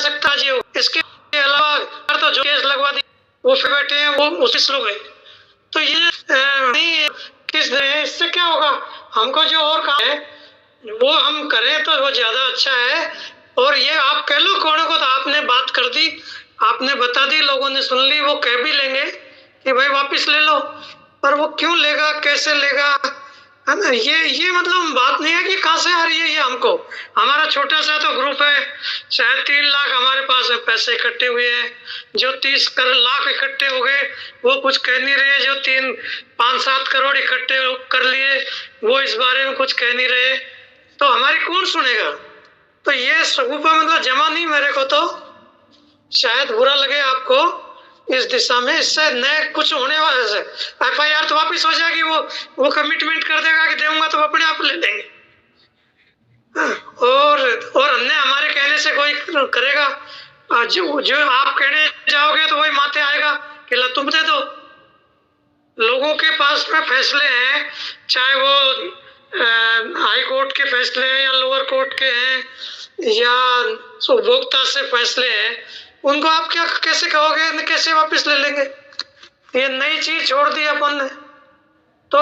सकता जी हो। इसके अलावा तो जो केस लगवा दी वो फिर बैठे हैं, वो उसी लोग हैं। तो ये नहीं किस इससे क्या होगा, हमको जो और काम है वो हम करें तो वो ज्यादा अच्छा है। और ये आप कह लो कौन को, तो आपने बात कर दी, आपने बता दी, लोगों ने सुन ली, वो कह भी लेंगे कि भाई वापस ले लो, पर वो क्यों लेगा, कैसे लेगा, है ना। ये मतलब बात नहीं है कि कहाँ से आ रही है ये हमको। हमारा छोटा सा तो ग्रुप है, शायद 3 लाख हमारे पास पैसे इकट्ठे हुए हैं। जो 30 लाख इकट्ठे हो गए वो कुछ कह नहीं रहे, जो 3-5-7 करोड़ इकट्ठे कर लिए वो इस बारे में कुछ कह नहीं रहे, तो हमारी कौन सुनेगा। तो ये सगुफा मतलब जमा नहीं, मेरे को तो शायद बुरा लगे आपको इस दिशा में, इससे नए कुछ होने वाले से FIR तो वापिस हो जाएगी, वो कमिटमेंट कर देगा कि दूंगा तो अपने आप ले लेंगे। और हमने हमारे कहने से कोई करेगा, जो आप कहने जाओगे तो वही माथे आएगा कि ला तुम दे दो। लोगों के पास में फैसले हैं, चाहे वो हाई कोर्ट के फैसले हैं या लोअर कोर्ट के हैं या उपभोक्ता से फैसले हैं, उनको आप क्या कैसे कहोगे, कैसे वापस ले लेंगे। ये नई चीज छोड़ दी अपन ने, तो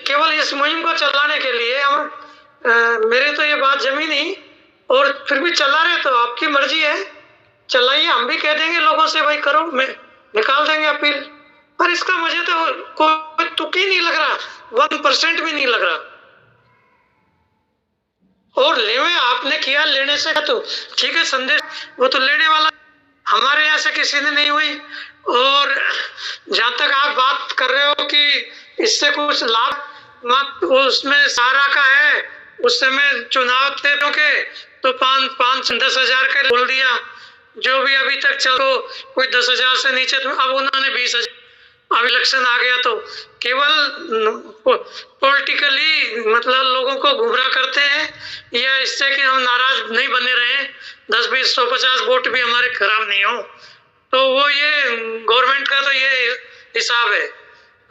केवल इस मुहिम को चलाने के लिए हम मेरे तो ये बात जमी नहीं, और फिर भी चला रहे तो आपकी मर्जी है, चलाइए। हम भी कह देंगे लोगों से भाई करो, मैं निकाल देंगे अपील, पर इसका मुझे तो कोई तुक ही नहीं लग रहा, 1% भी नहीं लग रहा। और लेवे आपने किया, लेने से तो ठीक है, संदेश वो तो लेने वाला हमारे यहाँ से किसी ने नहीं हुई। और जहां तक आप बात कर रहे हो कि इससे कुछ लाभ मत, उसमें सारा का है, उस समय चुनाव थे तो 5-10 हजार का बोल दिया, जो भी अभी तक चलो कोई 10 हजार से नीचे, तो अब उन्होंने 20 हजार, अब इलेक्शन आ गया तो केवल पॉलिटिकली मतलब लोगों को गुमराह करते हैं, या इससे कि हम नाराज नहीं बने रहे, 10-20 150 वोट भी हमारे खराब नहीं हो। तो वो ये गवर्नमेंट का तो ये हिसाब है,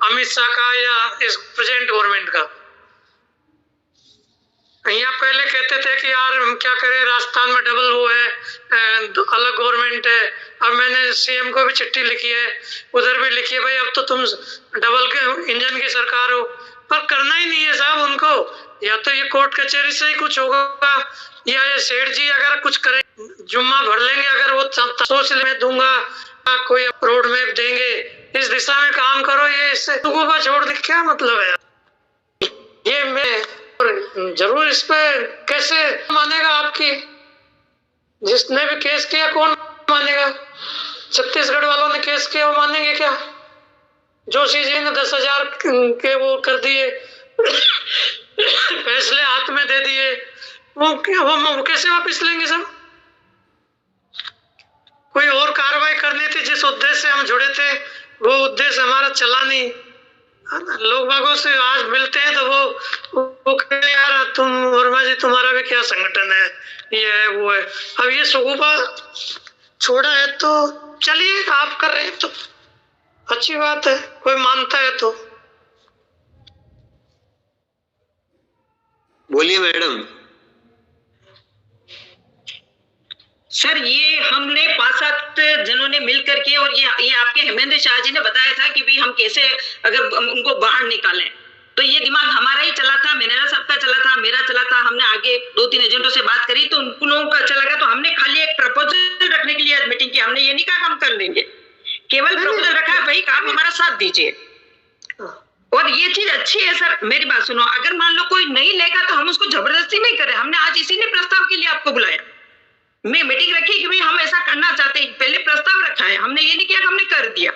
अमित शाह का या इस प्रेजेंट गवर्नमेंट का। यहाँ पहले कहते थे कि यार हम क्या करें, राजस्थान में डबल वो है, अलग गवर्नमेंट है। अब मैंने CM को भी चिट्ठी लिखी है, उधर भी लिखी है, भाई अब तो तुम डबल के इंजन की सरकार हो, पर करना ही नहीं है साहब उनको। या तो ये कोर्ट कचहरी से ही कुछ होगा, या ये सेठ जी अगर कुछ करे, जुम्मा भर लेंगे, अगर वो सोच ले दूंगा, कोई रोड मैप देंगे, इस दिशा में काम करो, ये इससे को छोड़ दे, क्या मतलब है ये। मैं जरूर इस पे कैसे मानेगा आपकी, जिसने भी केस किया कौन मानेगा। छत्तीसगढ़ वालों ने केस किया, वो मानेंगे क्या। जोशी जी ने 10 हजार के वो कर दिए, फैसले हाथ में दे दिए, वो कैसे वापस लेंगे सब। कोई और कार्रवाई करनी थी, जिस उद्देश्य से हम जुड़े थे वो उद्देश्य हमारा चला नहीं। लोग बागों से आज मिलते हैं तो वो कहते यार तुम वर्मा जी तुम्हारा भी क्या संगठन है, ये है वो है। अब ये सुगुफा छोड़ा है तो चलिए, आप कर रहे हैं तो अच्छी बात है, कोई मानता है तो। बोलिए मैडम। सर ये हमने 5-7 जनों ने मिल करके, और ये आपके हेमेंद्र शाह जी ने बताया था कि भाई हम कैसे अगर उनको बाहर निकालें, तो ये दिमाग हमारा ही चला था, मेनेरा साहब का चला था, मेरा चला था। हमने आगे 2-3 एजेंटों से बात करी तो उन लोगों का अच्छा लगा, तो हमने खाली एक प्रपोजल रखने के लिए आज मीटिंग की। हमने ये नहीं कहा हम कर लेंगे, केवल प्रपोजल रखा है, भाई आप हमारा साथ दीजिए। और ये चीज अच्छी है सर, मेरी बात सुनो, अगर मान लो कोई नहीं लेगा तो हम उसको जबरदस्ती नहीं करें। हमने आज इसीलिए प्रस्ताव के लिए आपको बुलाया, मैं मीटिंग रखी कि भाई हम ऐसा करना चाहते हैं, पहले प्रस्ताव रखा है, हमने ये नहीं किया कि हमने कर दिया।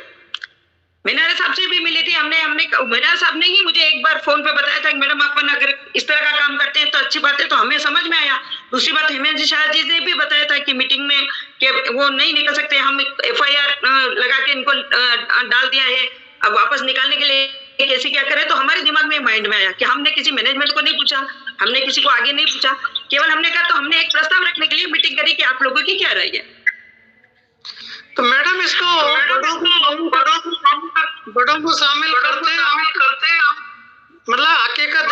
मेनेरा साहब से भी मिली थी, हमने मेनेरा साहब ने ही मुझे एक बार फोन पे बताया था कि मैडम अपन अगर इस तरह का काम करते हैं तो अच्छी बात है, तो हमें समझ में आया। दूसरी बात हेमेंद्र शाह जी ने भी बताया था कि मीटिंग में कि वो नहीं निकल सकते, हम FIR लगा के इनको डाल दिया है, अब वापस निकालने के लिए कैसे क्या करें। तो हमारे दिमाग में माइंड में आया कि हमने किसी मैनेजमेंट को नहीं पूछा, हमने किसी को आगे नहीं पूछा, केवल हमने कहा तो हमने एक प्रस्ताव रखने के लिए मीटिंग करी कि आप लोगों की क्या राय है। तो मैडम इसको बड़ों को शामिल करते हैं, मतलब हकीकत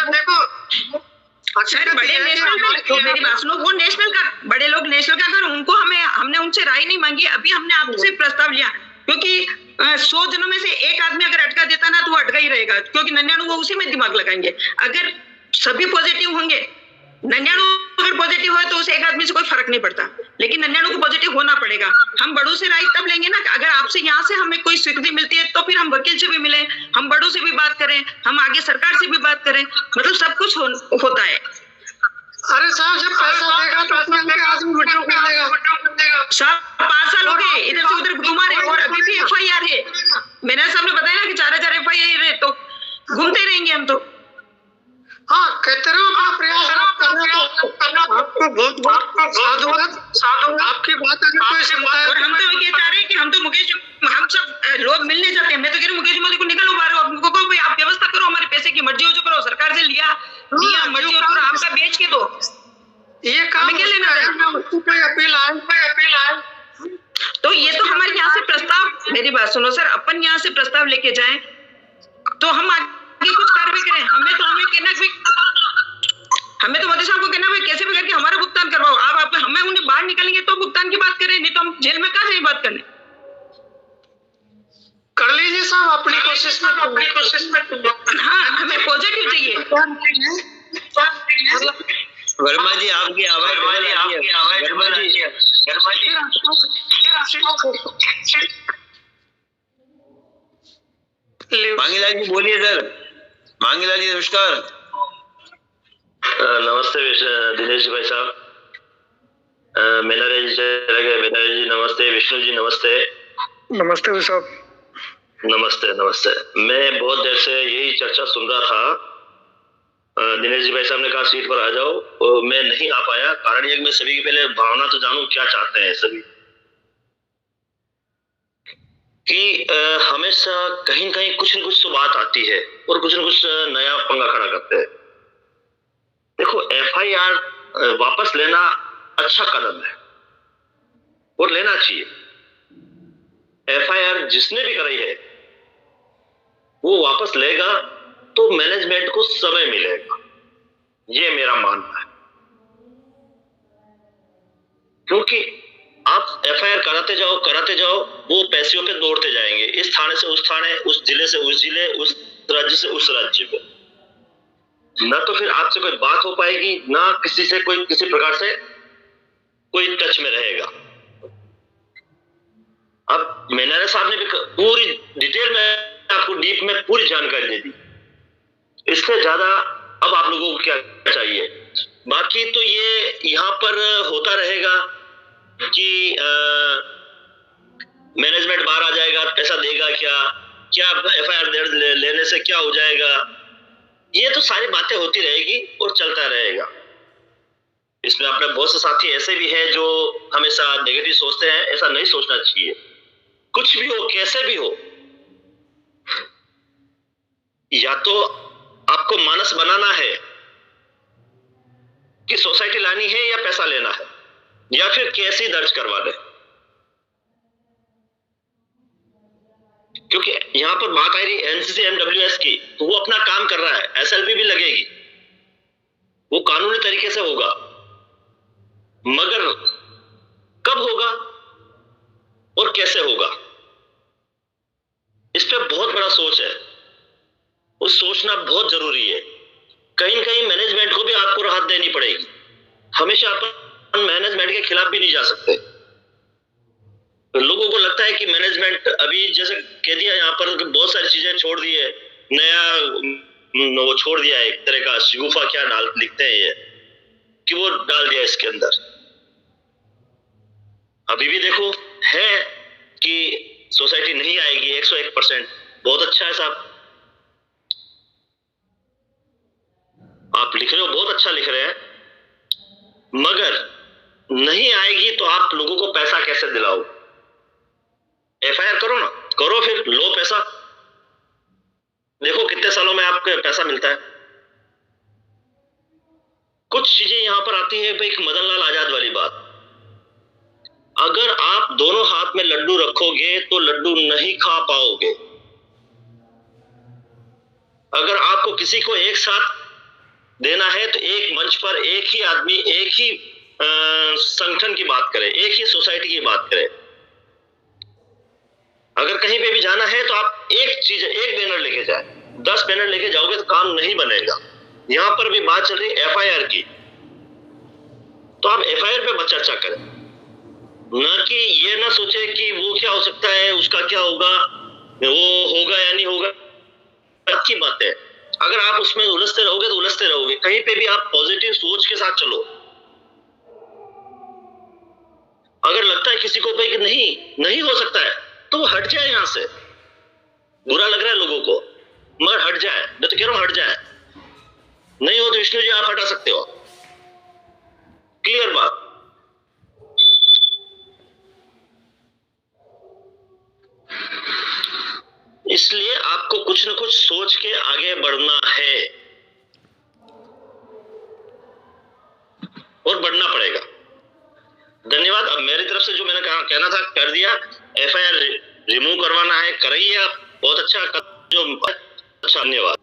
देखो सर बड़े नेशनल का, तो मेरी बात सुनो, वो नेशनल का, बड़े लोग नेशनल का, अगर उनको हमें आपसे राय नहीं मांगी, अभी हमने आपसे प्रस्ताव लिया, क्योंकि 100 जनों में से एक आदमी अगर अटका देता ना तो वो अटका ही रहेगा, क्योंकि 99 वो उसी में दिमाग लगाएंगे। अगर सभी पॉजिटिव होंगे, 99 अगर पॉजिटिव हो तो उस एक आदमी से कोई फर्क नहीं पड़ता, लेकिन 99 को पॉजिटिव होना पड़ेगा। हम बड़ों से राय तब लेंगे ना, अगर आपसे यहाँ से हमें कोई स्वीकृति मिलती है तो फिर हम वकील से भी मिले, हम बड़ों से भी बात करें, हम आगे सरकार से भी बात करें, मतलब सब कुछ होता है। अरे साहब, जब पैसा देगा तो अपने आदमी विड्रॉ कर देगा। साहब 5 साल हो गए इधर से उधर घुमा रहे और अभी भी FIR है। मैंने साहब ने बताया ना कि 4,000 FIR है, तो घूमते रहेंगे हम तो। हाँ, कहते रहो, अपना प्रयास करना। आपको बहुत साधुवाद। आपकी बात अगर कोई सुनता है, और हम तो ये चाह रहे हैं कि हम तो मुकेश, हम सब लोग मिलने जाते हैं। मैं तो कह रही हूँ मुकेश मलिक को निकालो बाहर, आपको को भाई आप व्यवस्था करो, हमारे पैसे की मर्जी हो जो करो, सरकार से लिया मर्जी हो करो, आपका बेच के दो, ये काम क्या लेना है? अपील आए। तो ये तो हमारे यहाँ से प्रस्ताव, मेरी बात सुनो सर, अपन यहाँ से प्रस्ताव लेके जाएं तो हम आगे कुछ कार्रवाई करें। हमें तो मोदी साहब को कहना भाई कैसे भी करके हमारा भुगतान करवाओ। आप हमें उन्हें बाहर निकालेंगे तो भुगतान की बात करें, नहीं तो हम जेल में कहाँ से बात करने। कर लीजिए साहब अपनी कोशिश में। हाँ, हमें पॉजिटिव चाहिए। वर्मा जी आपकी आवाज मांगीलाल जी बोलिए सर। मांगीलाल जी नमस्कार। नमस्ते दिनेश जी भाई साहब, मेनारे जी नमस्ते, विष्णु जी नमस्ते। नमस्ते साहब। नमस्ते। मैं बहुत देर से यही चर्चा सुन रहा था। दिनेश जी भाई साहब ने कहा सीट पर आ जाओ, मैं नहीं आ पाया। कारण ये मैं सभी की पहले भावना तो जानूं क्या चाहते हैं सभी, कि हमेशा कहीं न कहीं कुछ न कुछ तो बात आती है और कुछ न कुछ नया पंगा खड़ा करते हैं। देखो, FIR वापस लेना अच्छा कदम है और लेना चाहिए। FIR जिसने भी कराई है वो वापस लेगा तो मैनेजमेंट को समय मिलेगा, ये मेरा मानना है। क्योंकि आप FIR कराते जाओ, वो पैसों पे दौड़ते जाएंगे, इस थाने से उस थाने, उस जिले से उस जिले, उस राज्य से उस राज्य पे। ना तो फिर आपसे कोई बात हो पाएगी, ना किसी से कोई किसी प्रकार से कोई टच में रहेगा। अब मेनारे साहब ने भी पूरी डिटेल में आपको डीप में पूरी जानकारी दे दी। इससे ज्यादा अब आप लोगों को क्या चाहिए? बाकी तो ये यहाँ पर होता रहेगा कि मैनेजमेंट बाहर आ जाएगा, पैसा देगा क्या FIR लेने से क्या हो जाएगा, ये तो सारी बातें होती रहेगी और चलता रहेगा। इसमें अपने बहुत से साथी ऐसे भी हैं जो हमेशा नेगेटिव सोचते हैं, ऐसा नहीं सोचना चाहिए। कुछ भी हो, कैसे भी हो, या तो आपको मानस बनाना है कि सोसाइटी लानी है या पैसा लेना है, या फिर केस ही दर्ज करवा दे। क्योंकि यहां पर बात आ रही NCC MWS की, तो वो अपना काम कर रहा है, SLP भी लगेगी, वो कानूनी तरीके से होगा, मगर कब होगा और कैसे होगा, इस पे बहुत बड़ा सोच है। वो सोचना बहुत जरूरी है। कहीं न कहीं मैनेजमेंट को भी आपको राहत देनी पड़ेगी। हमेशा अपन मैनेजमेंट के खिलाफ भी नहीं जा सकते। तो लोगों को लगता है कि मैनेजमेंट अभी जैसे कह दिया यहाँ पर बहुत सारी चीजें छोड़ दी है, नया वो छोड़ दिया है, एक तरह का शिगुफा क्या डाल लिखते हैं ये, कि वो डाल दिया इसके अंदर। अभी भी देखो है कि सोसाइटी नहीं आएगी 101%, बहुत अच्छा है साहब, आप लिख रहे हो, बहुत अच्छा लिख रहे हैं, मगर नहीं आएगी तो आप लोगों को पैसा कैसे दिलाओ? FIR करो ना, करो, फिर लो पैसा, देखो कितने सालों में आपको पैसा मिलता है। कुछ चीजें यहां पर आती है भाई, एक मदनलाल आजाद वाली बात, अगर आप दोनों हाथ में लड्डू रखोगे तो लड्डू नहीं खा पाओगे। अगर आपको किसी को एक साथ देना है तो एक मंच पर एक ही आदमी, एक ही संगठन की बात करें, एक ही सोसाइटी की बात करें, अगर कहीं पे भी जाना है तो आप एक बैनर लेके जाए, 10 बैनर लेके जाओगे तो काम नहीं बनेगा। यहां पर भी बात चल रही एफआईआर की, तो आप एफआईआर पे चर्चा करें, ना कि ये ना सोचे कि वो क्या हो सकता है, उसका क्या होगा, वो होगा या नहीं होगा, अच्छी बात है। अगर आप उसमें उलझते रहोगे तो उलझते रहोगे। कहीं पे भी आप पॉजिटिव सोच के साथ चलो। अगर लगता है किसी को भाई कि नहीं हो सकता है, तो वो हट जाए यहां से। बुरा लग रहा है लोगों को, मगर हट जाए। मैं तो कह रहा हूं हट जाए। नहीं हो तो विष्णु जी आप हटा सकते हो। क्लियर बात। इसलिए आपको कुछ न कुछ सोच के आगे बढ़ना है और बढ़ना पड़ेगा। धन्यवाद। अब मेरी तरफ से जो मैंने कहना था कर दिया। एफआईआर रिमूव करवाना है, कराइए आप, बहुत अच्छा जो अच्छा। धन्यवाद।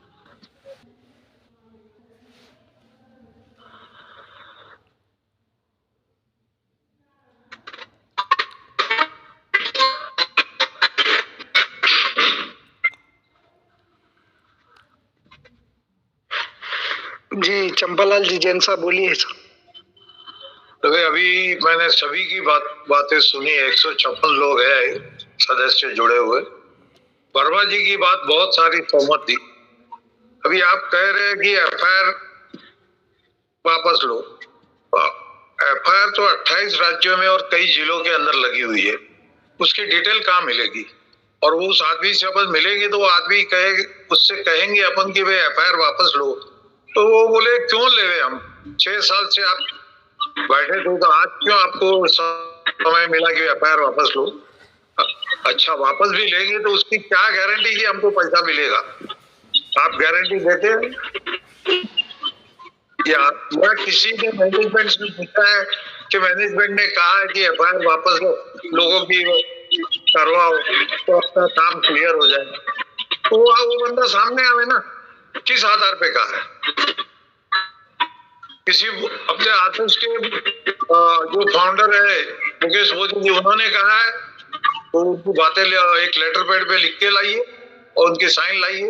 जी चंपालाल जी, जैन साहब बोलिए सर। तो अभी मैंने सभी की बातें सुनी। 156 लोग हैं सदस्य जुड़े हुए। वर्मा जी की बात बहुत सारी सहमत थी। अभी आप कह रहे हैं कि एफआईआर वापस लो। एफआईआर तो 28 राज्यों में और कई जिलों के अंदर लगी हुई है, उसकी डिटेल कहाँ मिलेगी? और वो उस आदमी से अपन मिलेंगे तो वो आदमी उससे कहेंगे अपन की भाई एफआईआर वापस लो, तो वो बोले क्यों ले हम 6 साल से आप बैठे थे, तो आज क्यों आपको समय मिला कि एफआईआर वापस लो? अच्छा वापस भी लेंगे तो उसकी क्या गारंटी कि हमको पैसा मिलेगा? आप गारंटी देते हैं या किसी ने मैनेजमेंट से पूछा है कि मैनेजमेंट ने कहा है कि एफआईआर वापस लो, लोगों की करवाओ तो अपना काम क्लियर हो जाए? तो वो बंदा सामने आवे ना, किस आधार पे कहा है? किसी अपने आदर्श के जो फाउंडर है मुकेश मोदी जी, उन्होंने कहा है तो उनकी बातें एक लेटर पैड पे लिख के लाइए और उनके साइन लाइए।